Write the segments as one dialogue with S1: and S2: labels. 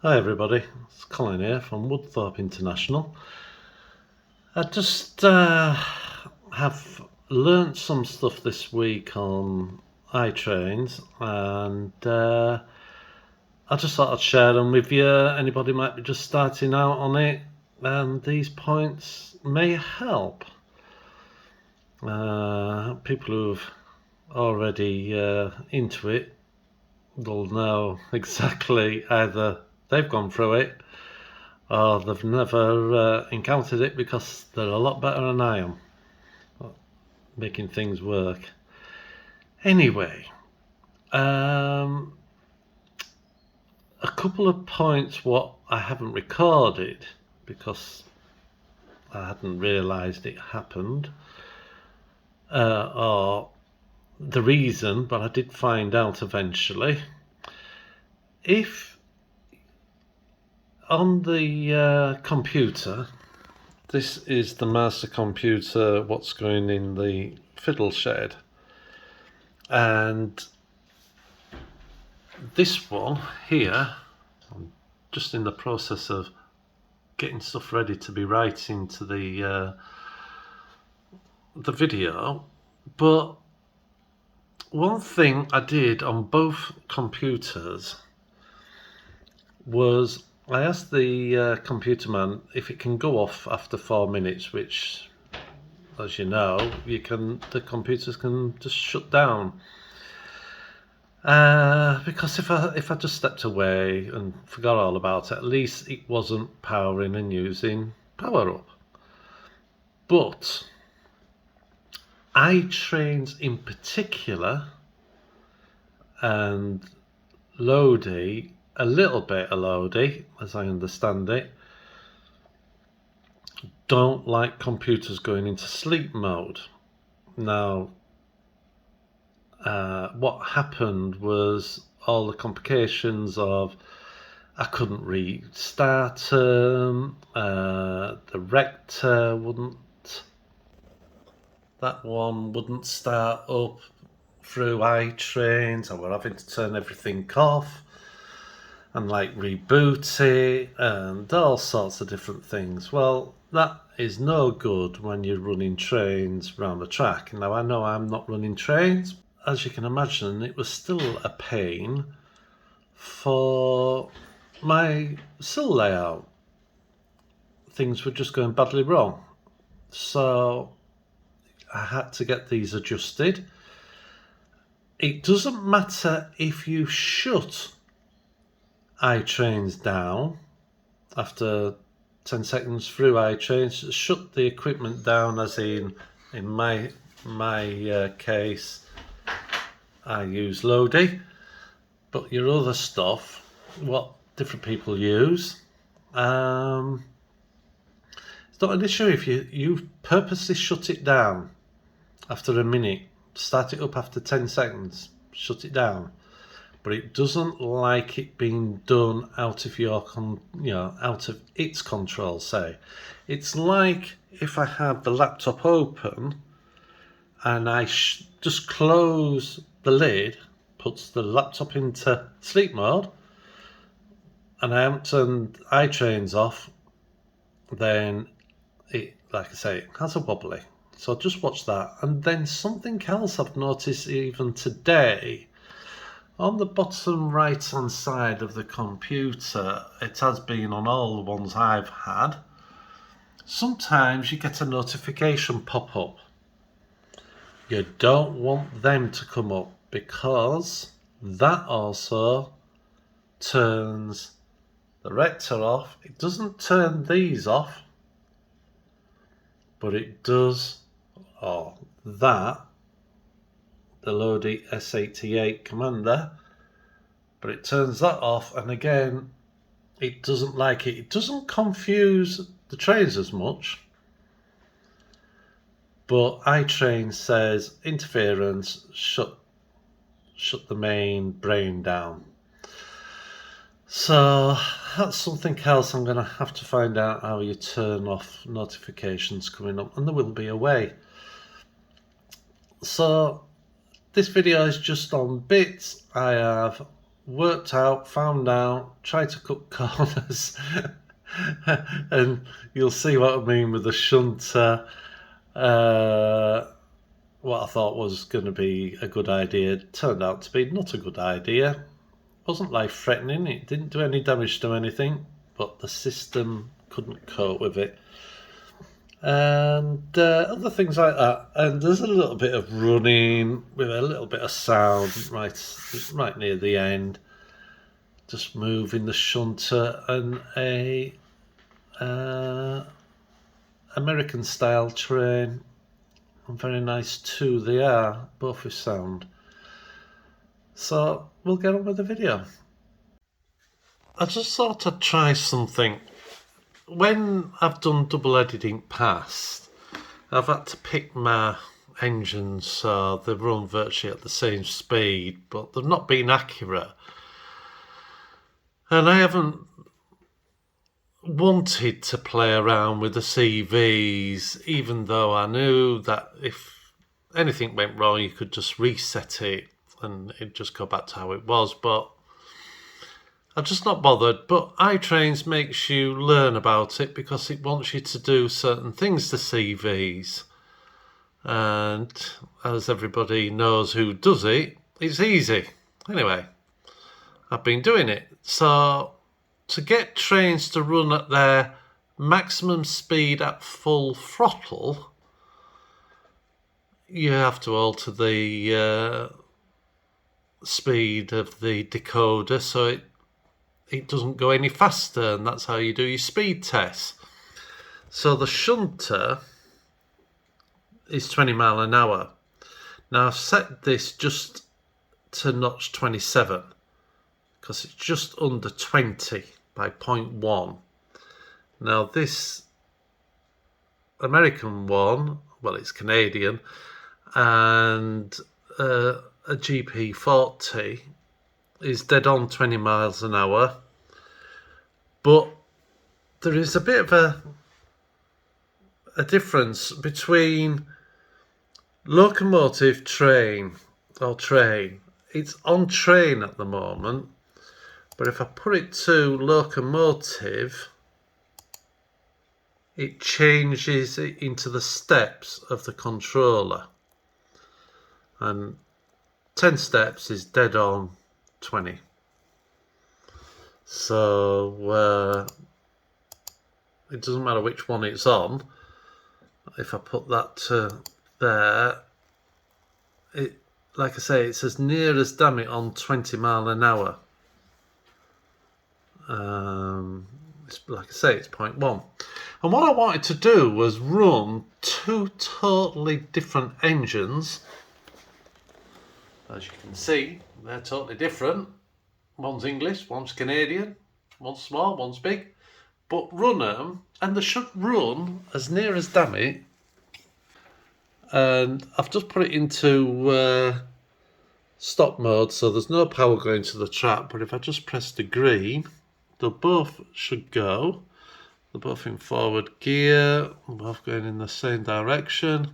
S1: Hi everybody, it's Colin here from Woodthorpe International. I just have learnt some stuff this week on Itrains and I just thought I'd share them with you. Anybody might be just starting out on it and these points may help. People who've already into it will know exactly either they've gone through it or they've never encountered it because they're a lot better than I am at making things work. Anyway, a couple of points what I haven't recorded because I hadn't realised it happened, or the reason, but I did find out eventually. If on the computer, this is the master computer, what's going in the fiddle shed, and this one here, I'm just in the process of getting stuff ready to be right into the video, but one thing I did on both computers was I asked the computer man if it can go off after 4 minutes, which, as you know, the computers can just shut down. Because if I just stepped away and forgot all about it, at least it wasn't powering and using power up. But Itrains in particular and Lodi, a little bit of Lodi, as I understand it, don't like computers going into sleep mode. Now, what happened was all the complications of I couldn't restart them, the rector that one wouldn't start up through Itrains. I were having to turn everything off and like reboot it and all sorts of different things. Well, that is no good when you're running trains round the track. Now, I know I'm not running trains. As you can imagine, it was still a pain for my sill layout. Things were just going badly wrong. So I had to get these adjusted. It doesn't matter if you shut Itrains down after 10 seconds through Itrains, shut the equipment down, as in my case, I use Lodi, but your other stuff, what different people use, it's not an issue if you purposely shut it down after a minute, start it up after 10 seconds, shut it down. But it doesn't like it being done out of out of its control, say. It's like if I have the laptop open and I just close the lid, puts the laptop into sleep mode, and I haven't turned Itrains off, then it, like I say, it has a wobbly. So just watch that. And then something else I've noticed even today, on the bottom right hand side of the computer, it has been on all the ones I've had, sometimes you get a notification pop up. You don't want them to come up because that also turns the rector off. It doesn't turn these off, but it does, the Lodi S88 commander, but it turns that off, and again, it doesn't like it. It doesn't confuse the trains as much, but Itrain says interference, shut the main brain down. So that's something else I'm going to have to find out, how you turn off notifications coming up, and there will be a way. So this video is just on bits. I have worked out, found out, tried to cut corners, and you'll see what I mean with the shunter. What I thought was going to be a good idea turned out to be not a good idea. Wasn't life-threatening, it didn't do any damage to anything, but the system couldn't cope with it. And other things like that. And there's a little bit of running with a little bit of sound right near the end. Just moving the shunter and a American style train. And very nice too they are, both with sound. So we'll get on with the video. I just thought I'd try something. When I've done double editing past, I've had to pick my engines so they run virtually at the same speed, but they've not been accurate. And I haven't wanted to play around with the CVs, even though I knew that if anything went wrong, you could just reset it and it'd just go back to how it was. But I've just not bothered. But Itrain makes you learn about it because it wants you to do certain things to CVs. And as everybody knows who does it, it's easy. Anyway, I've been doing it. So to get trains to run at their maximum speed at full throttle, you have to alter the speed of the decoder so it doesn't go any faster, and that's how you do your speed tests. So the shunter is 20 mile an hour. Now I've set this just to notch 27 because it's just under 20 by 0.1. Now this American one, well, it's Canadian, and a GP40 is dead on 20 miles an hour, but there is a bit of a difference between locomotive, train. It's on train at the moment, but if I put it to locomotive, it changes it into the steps of the controller, and 10 steps is dead on 20. So it doesn't matter which one it's on. If I put that to there, it, like I say, it's as near as damn it on 20 mile an hour. It's, like I say, it's 0.1. And what I wanted to do was run two totally different engines. As you can see, they're totally different. One's English, one's Canadian, one's small, one's big. But run them, and they should run as near as damn it. And I've just put it into stop mode, so there's no power going to the track. But if I just press the green, they both should go. They're both in forward gear, both going in the same direction.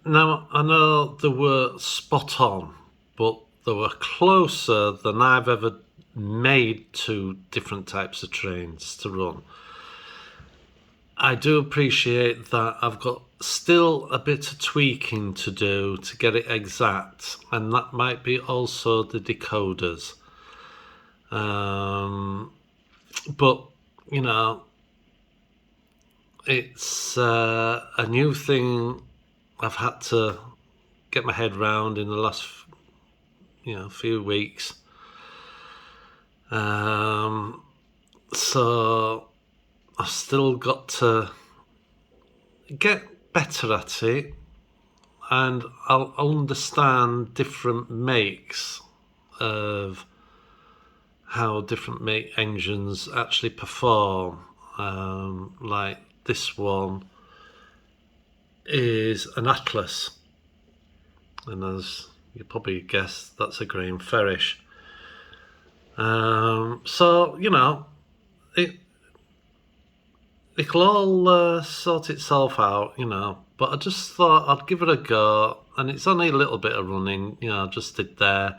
S1: Now, I know they were spot on, but they were closer than I've ever made to different types of trains to run. I do appreciate that I've got still a bit of tweaking to do to get it exact, and that might be also the decoders. But, you know, it's a new thing I've had to get my head round in the last, few weeks. So I've still got to get better at it, and I'll understand different makes of how different make engines actually perform. Like this one is an Atlas, and as you probably guessed, that's a grain Ferish. So it'll all sort itself out, you know. But I just thought I'd give it a go, and it's only a little bit of running, you know. I just did there.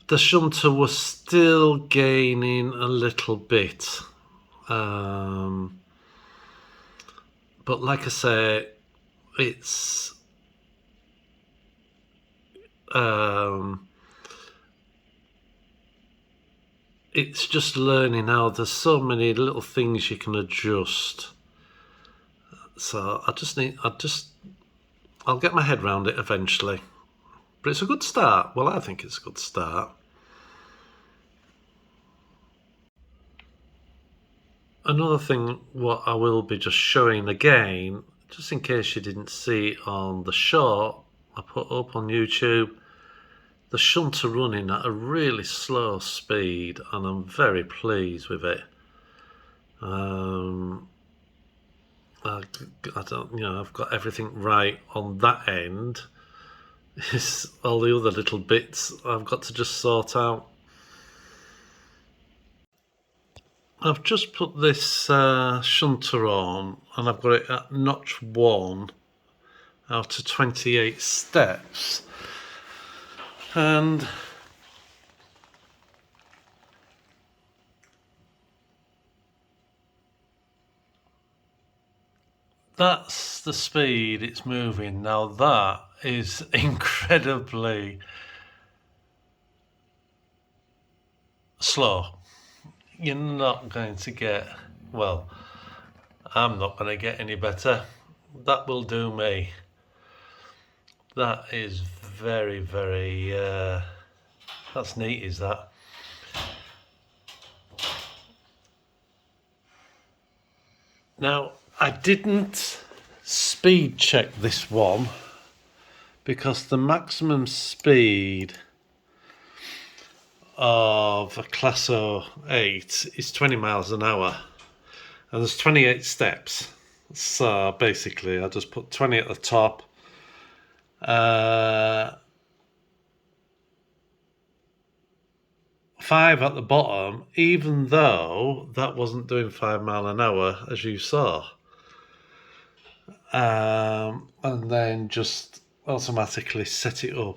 S1: The shunter was still gaining a little bit, but like I say, it's it's just learning how there's so many little things you can adjust. So I'll get my head around it eventually. But it's a good start. Well, I think it's a good start. Another thing, what I will be just showing again, just in case you didn't see it on the short I put up on YouTube, the shunter running at a really slow speed, and I'm very pleased with it. I don't, you know, I've got everything right on that end. It's all the other little bits I've got to just sort out. I've just put this shunter on, and I've got it at notch 1 out of 28 steps, and that's the speed it's moving. Now that is incredibly slow. You're not going to get, well, I'm not going to get any better. That will do me. That is very, very, that's neat, is that? Now, I didn't speed check this one because the maximum speed of a Class 08 is 20 miles an hour, and there's 28 steps. So basically, I just put 20 at the top. 5 at the bottom, even though that wasn't doing 5 mile an hour, as you saw. And then just automatically set it up.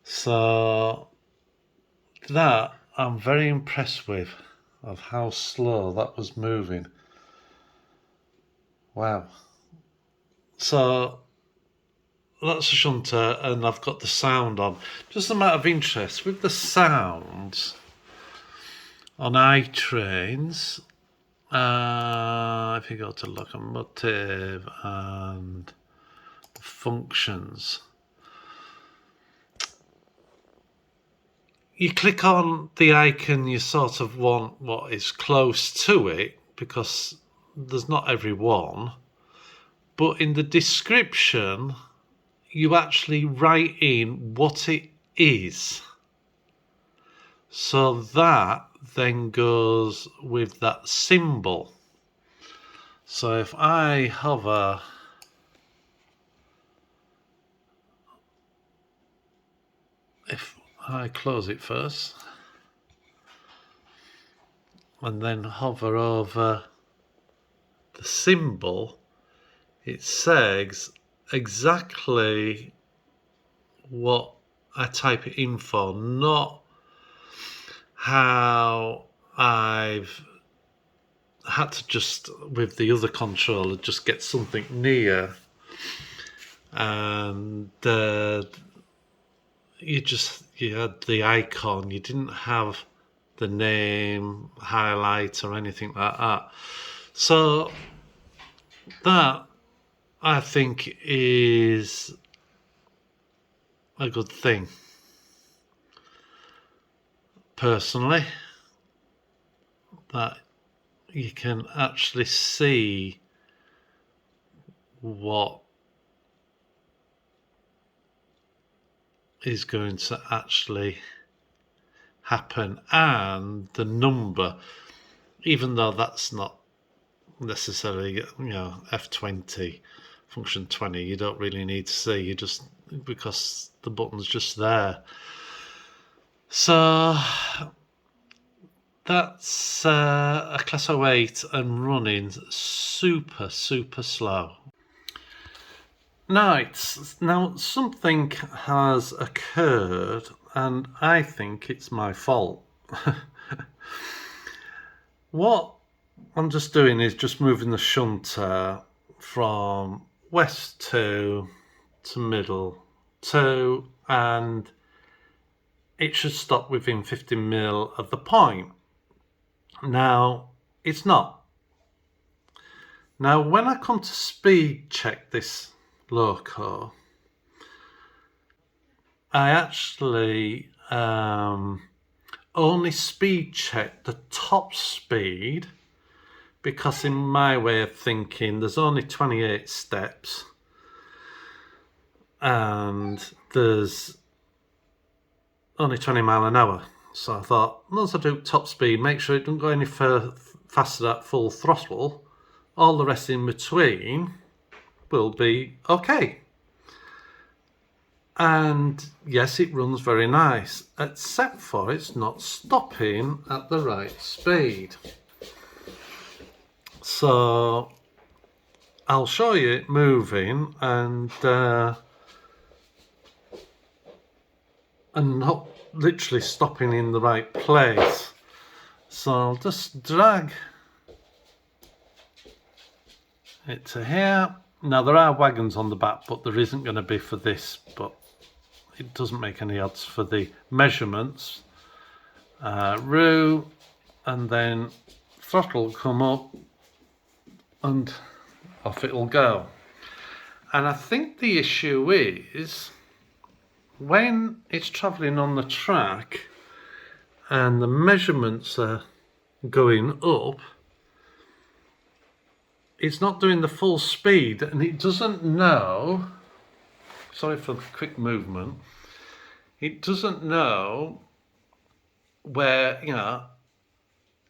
S1: So that I'm very impressed with, of how slow that was moving. Wow. So that's a shunter, and I've got the sound on. Just a matter of interest, with the sounds on Itrains, if you go to locomotive and functions, you click on the icon you sort of want what is close to it, because there's not every one, but in the description you actually write in what it is. So that then goes with that symbol. So if I hover, if I close it first and then hover over the symbol, it says exactly what I type it in for, not how I've had to just, with the other controller, just get something near, and you had the icon, you didn't have the name highlight or anything like that. So that, I think, is a good thing, personally, that you can actually see what is going to actually happen, and the number, even though that's not necessarily, you know, F20 function 20, you don't really need to see, you just, because the button's just there. So That's a class 08 and running super slow. Now something has occurred and I think it's my fault. What I'm just doing is just moving the shunter from west 2 to middle 2, and it should stop within 50 mil of the point. Now it's not. Now when I come to speed check this loco, I actually only speed check the top speed, because in my way of thinking there's only 28 steps and there's only 20 mile an hour. So I thought, once I do top speed, make sure it doesn't go any faster at full throttle. All the rest in between will be okay. And yes, it runs very nice, except for it's not stopping at the right speed. So I'll show you it moving and not literally stopping in the right place. So I'll just drag it to here. Now there are wagons on the back, but there isn't going to be for this, but it doesn't make any odds for the measurements. Roo, and then throttle will come up and off it'll go. And I think the issue is when it's travelling on the track and the measurements are going up, it's not doing the full speed and it doesn't know, sorry for the quick movement, it doesn't know where,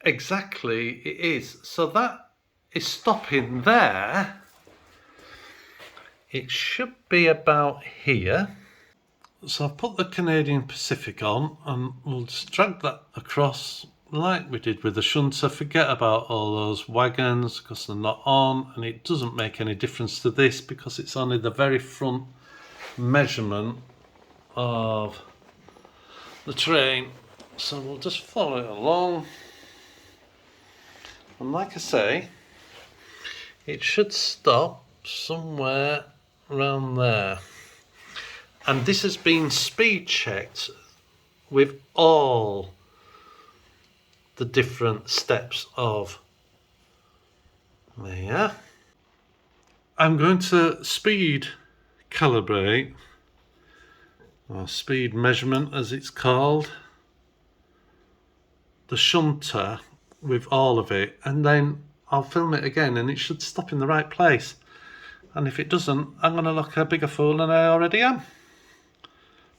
S1: exactly it is. So that is stopping there. It should be about here. So I've put the Canadian Pacific on and we'll just drag that across like we did with the shunter. Forget about all those wagons because they're not on, and it doesn't make any difference to this because it's only the very front measurement of the train. So we'll just follow it along, and like I say, it should stop somewhere around there. And this has been speed checked with all the different steps of there. I'm going to speed calibrate, or speed measurement as it's called, the shunter with all of it, and then I'll film it again and it should stop in the right place. And if it doesn't, I'm going to look a bigger fool than I already am.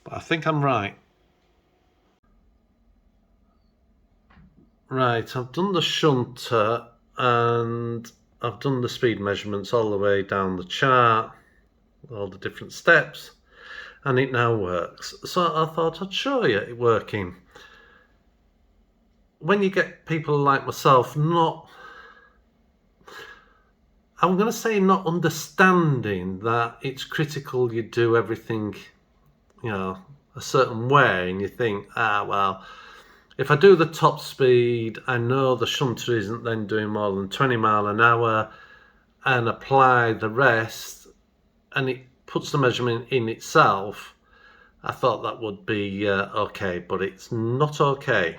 S1: But I think I'm right. Right, I've done the shunter and I've done the speed measurements all the way down the chart, all the different steps, and it now works. So I thought I'd show you it working. When you get people like myself not, I'm going to say not understanding that it's critical you do everything, a certain way, and you think, well, if I do the top speed, I know the shunter isn't then doing more than 20 mile an hour, and apply the rest, and it puts the measurement in itself. I thought that would be okay, but it's not okay.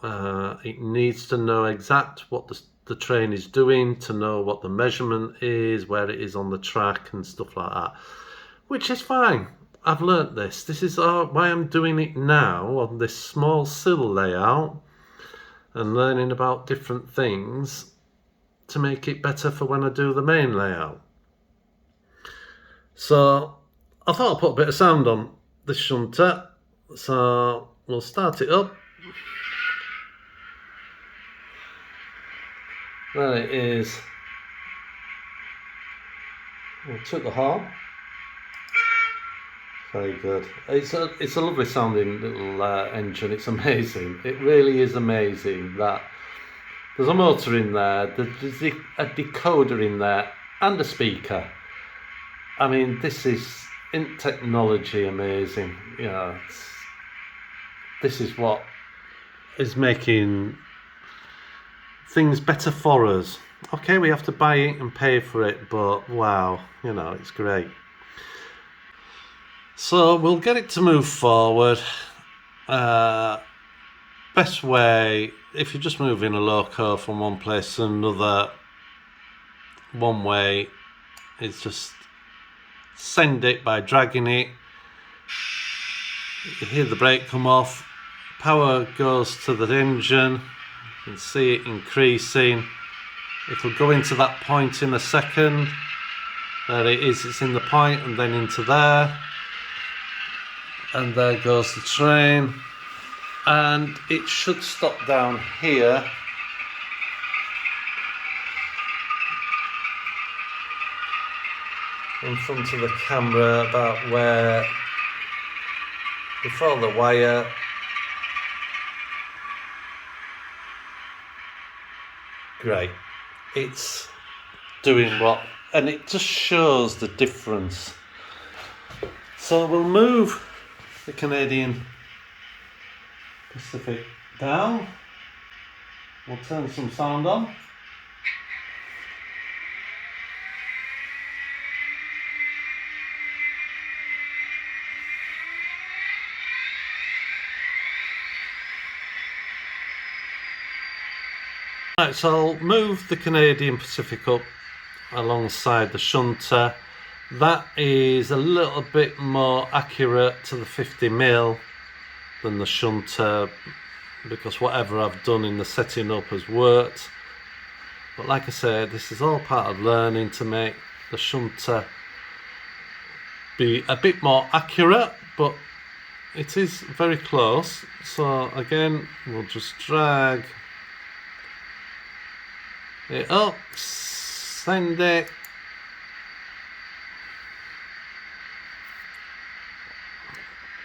S1: It needs to know exact what the train is doing, to know what the measurement is, where it is on the track and stuff like that, which is fine. I've learnt this. This is why I'm doing it now on this small sill layout and learning about different things to make it better for when I do the main layout. So I thought I'd put a bit of sound on this shunter. So we'll start it up. There it is. We'll took the horn. Very good. It's a lovely sounding little engine. It's amazing. It really is amazing that there's a motor in there, there's a decoder in there, and a speaker. I mean, this is in technology amazing. You know, this is what is making things better for us. Okay, we have to buy it and pay for it, but wow, you know, it's great. So we'll get it to move forward. Best way, if you're just moving a loco from one place to another, one way is just send it by dragging it. You hear the brake come off, power goes to the engine, you can see it increasing. It'll go into that point in a second. There it is, it's in the point, and then into there. And there goes the train. And it should stop down here. In front of the camera, about where, before the wire. Great. It's doing what, and it just shows the difference. So we'll move the Canadian Pacific down. We'll turn some sound on. Right, so I'll move the Canadian Pacific up alongside the shunter. That is a little bit more accurate to the 50mm than the shunter, because whatever I've done in the setting up has worked. But like I said, this is all part of learning to make the shunter be a bit more accurate, but it is very close. So again, we'll just drag it up, send it.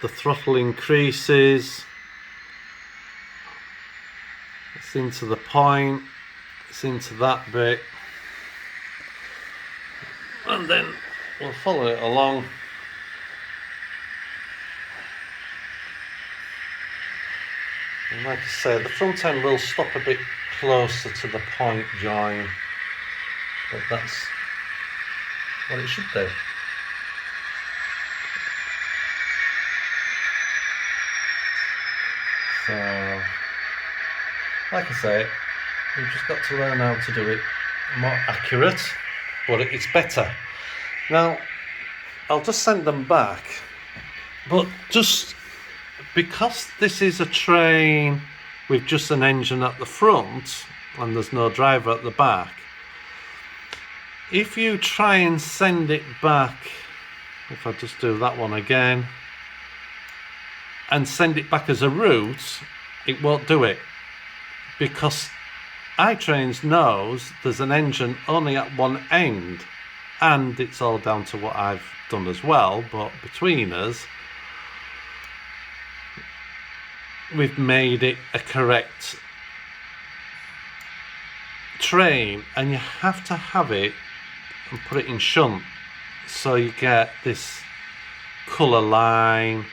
S1: The throttle increases. It's into the point. It's into that bit. And then we'll follow it along. And like I say, the front end will stop a bit closer to the point join, but that's what it should do. So, like I say, you've just got to learn how to do it more accurate, but it's better. Now, I'll just send them back, but just because this is a train with just an engine at the front and there's no driver at the back, if you try and send it back, if I just do that one again, and send it back as a route, it won't do it, because Itrain knows there's an engine only at one end, and it's all down to what I've done as well, but between us, we've made it a correct train, and you have to have it and put it in shunt so you get this colour line,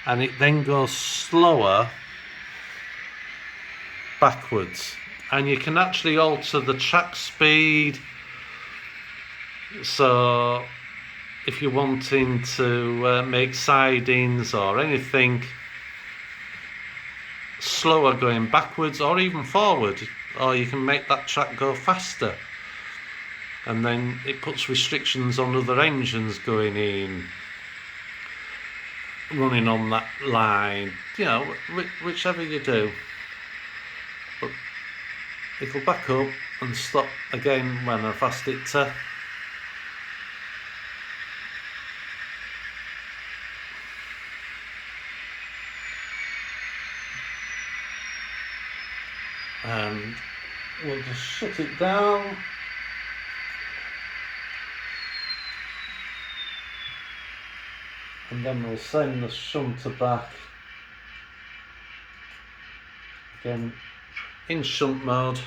S1: and it then goes slower backwards, and you can actually alter the track speed. So if you're wanting to make sidings or anything slower going backwards or even forward, or you can make that track go faster, and then it puts restrictions on other engines going in, running on that line, you know, whichever you do. But it'll back up and stop again when I've asked it to. And we'll just shut it down. and then we'll send the shunter back again in shunt mode.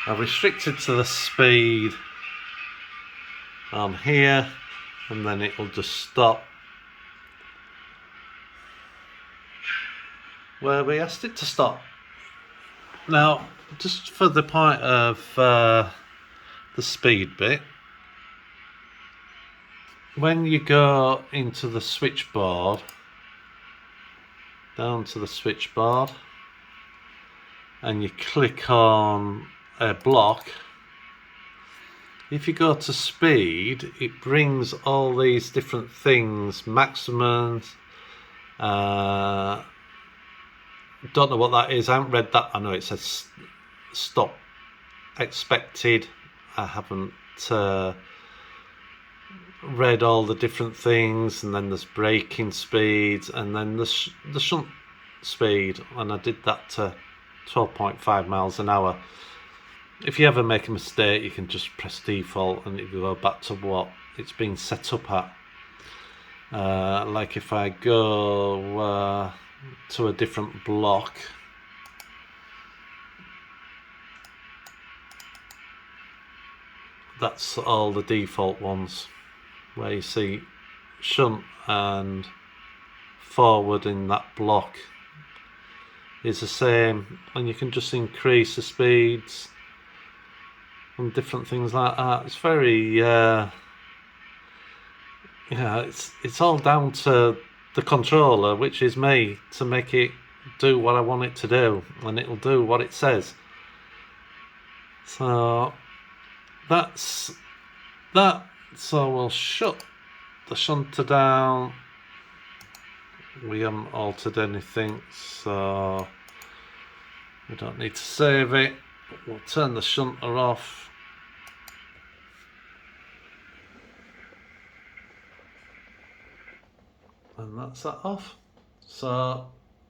S1: I've restricted to the speed on here, and then it will just stop where we asked it to stop. Now, just for the point of the speed bit, when you go into the switchboard, down to the switchboard, and you click on a block, if you go to speed, it brings all these different things, maximums, don't know what that is, I haven't read that. I know it says stop expected. I haven't read all the different things, and then there's braking speeds, and then the shunt speed, and I did that to 12.5 miles an hour. If you ever make a mistake, you can just press default and it will go back to what it's been set up at. Like if I go to a different block, that's all the default ones, where you see shunt and forward in that block is the same, and you can just increase the speeds and different things like that. It's very it's all down to the controller, which is me, to make it do what I want it to do, and it'll do what it says. So that's that. So we'll shut the shunter down. We haven't altered anything, so we don't need to save it. We'll turn the shunter off. And that's that off. So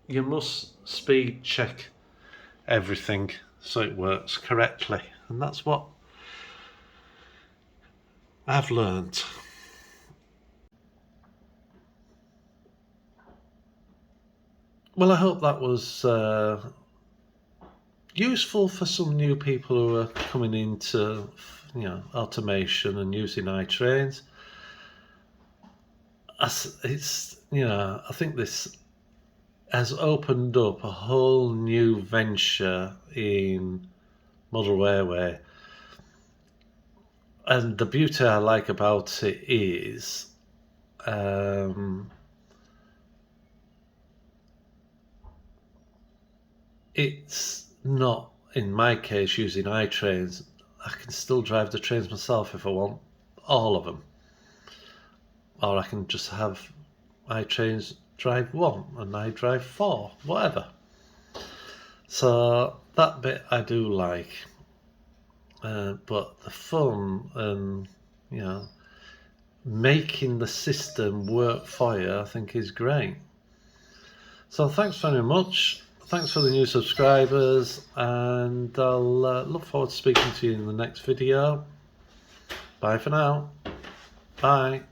S1: you must speed check everything so it works correctly, and that's what I've learned. Well, I hope that was useful for some new people who are coming into automation and using iTrains. It's I think this has opened up a whole new venture in model railway, and the beauty I like about it is it's not, in my case, using iTrains. I can still drive the trains myself if I want, all of them. Or I can just have iTrains drive one and I drive four, whatever. So that bit I do like. But the fun and, making the system work for you, I think is great. So thanks very much. Thanks for the new subscribers, and I'll look forward to speaking to you in the next video. Bye for now. Bye.